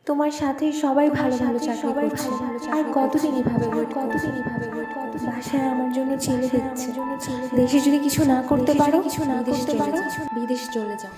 তোমার সাথে সবাই ভালো ভালো চাকরি করছে, আর কতদিন এভাবে ওয়েট বাসায় আমার জন্য ছেলে দেখছে। দেশে যদি কিছু না করতে পারো, বিদেশ চলে যাও।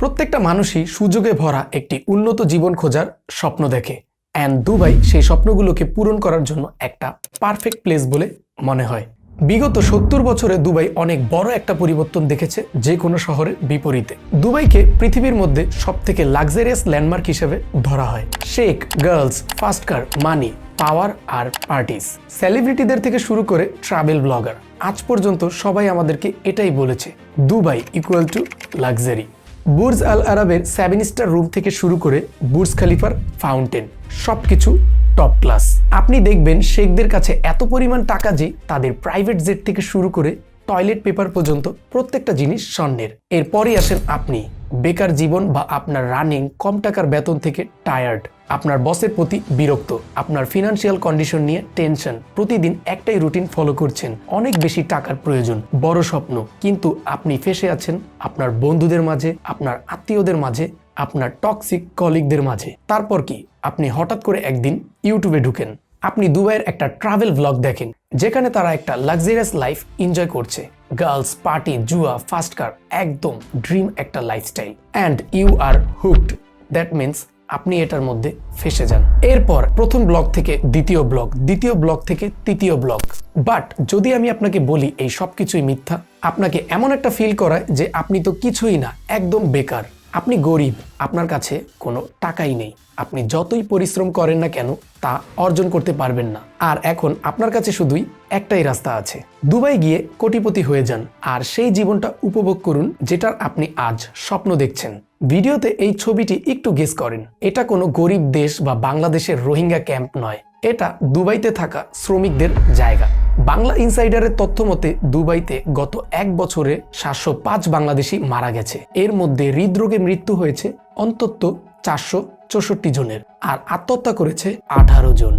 প্রত্যেকটা মানুষই সুযোগে ভরা একটি উন্নত জীবন খোঁজার স্বপ্ন দেখে, অ্যান্ড দুবাই সেই স্বপ্নগুলোকে পূরণ করার জন্য একটা পারফেক্ট প্লেস বলে মনে হয়। বিগত 70 বছরে দুবাই অনেক বড় একটা পরিবর্তন দেখেছে যে কোনো শহরের বিপরীতে। দুবাইকে পৃথিবীর মধ্যে সবথেকে লাক্সারিয়াস ল্যান্ডমার্ক হিসেবে ধরা হয়। শেখ, গার্লস, ফাস্ট কার, মানি, পাওয়ার আর পার্টিস। সেলিব্রিটিদের থেকে শুরু করে ট্রাভেল ব্লগার, আজ পর্যন্ত সবাই আমাদেরকে এটাই বলেছে, Dubai equal to luxury. Burj আল আরবের 7 স্টার রুম থেকে শুরু করে বুর্জ খলিফার ফাউন্টেন, সবকিছু টপ ক্লাস। আপনি দেখবেন শেখদের কাছে এত পরিমাণ টাকা যে তাদের প্রাইভেট জেট থেকে শুরু করে টয়লেট পেপার পর্যন্ত প্রত্যেকটা জিনিস স্বর্ণের। এরপরই আসেন আপনি, বেকার জীবন বা আপনার রানিং কম টাকার বেতন থেকে টায়ার্ড, আপনার বসের প্রতি বিরক্ত, আপনার ফিনান্সিয়াল কন্ডিশন নিয়ে টেনশন, প্রতিদিন একটাই রুটিন ফলো করছেন, অনেক বেশি টাকার প্রয়োজন, বড় স্বপ্ন, কিন্তু আপনি ফেসে আছেন আপনার বন্ধুদের মাঝে, আপনার আত্মীয়দের মাঝে, আপনার টক্সিক কলিগদের মাঝে। তারপর কি আপনি হঠাৎ করে একদিন ইউটিউবে ঢুকেন, আপনি দুবাইয়ের একটা ট্রাভেল ব্লগ দেখেন যেখানে তারা একটা লাক্সারিয়াস লাইফ এনজয় করছে, গার্লস, পার্টি, জুয়া, ফাস্ট কার, একদম ড্রিম একটা lifestyle, and you are hooked. That means আপনি এটার মধ্যে ফেসে যান। এরপর প্রথম ব্লগ থেকে দ্বিতীয় ব্লগ, দ্বিতীয় ব্লগ থেকে তৃতীয় ব্লগ। বাট যদি আমি আপনাকে বলি এই সব কিছুই মিথ্যা, আপনাকে এমন একটা ফিল করায় যে আপনি তো কিছুই না, একদম বেকার, আপনি গরিব, আপনার কাছে কোনো টাকাই নেই, আপনি যতই পরিশ্রম করেন না কেন তা অর্জন করতে পারবেন না। আর এখন আপনার কাছে শুধুই একটাই রাস্তা আছে, দুবাই গিয়ে কোটিপতি হয়ে যান আর সেই জীবনটা উপভোগ করুন যেটার আপনি আজ স্বপ্ন দেখছেন। ভিডিওতে এই ছবিটি একটু গেস করেন, এটা কোনো গরিব দেশ বা বাংলাদেশের রোহিঙ্গা ক্যাম্প নয়, এটা দুবাইতে থাকা শ্রমিকদের জায়গা। বাংলা ইনসাইডারের তথ্য মতে দুবাইতে গত 1 বছরে 705 বাংলাদেশি মারা গেছে। এর মধ্যে হৃদরোগে মৃত্যু হয়েছে অন্তত 464 জনের, আর আত্মহত্যা করেছে 18 জন।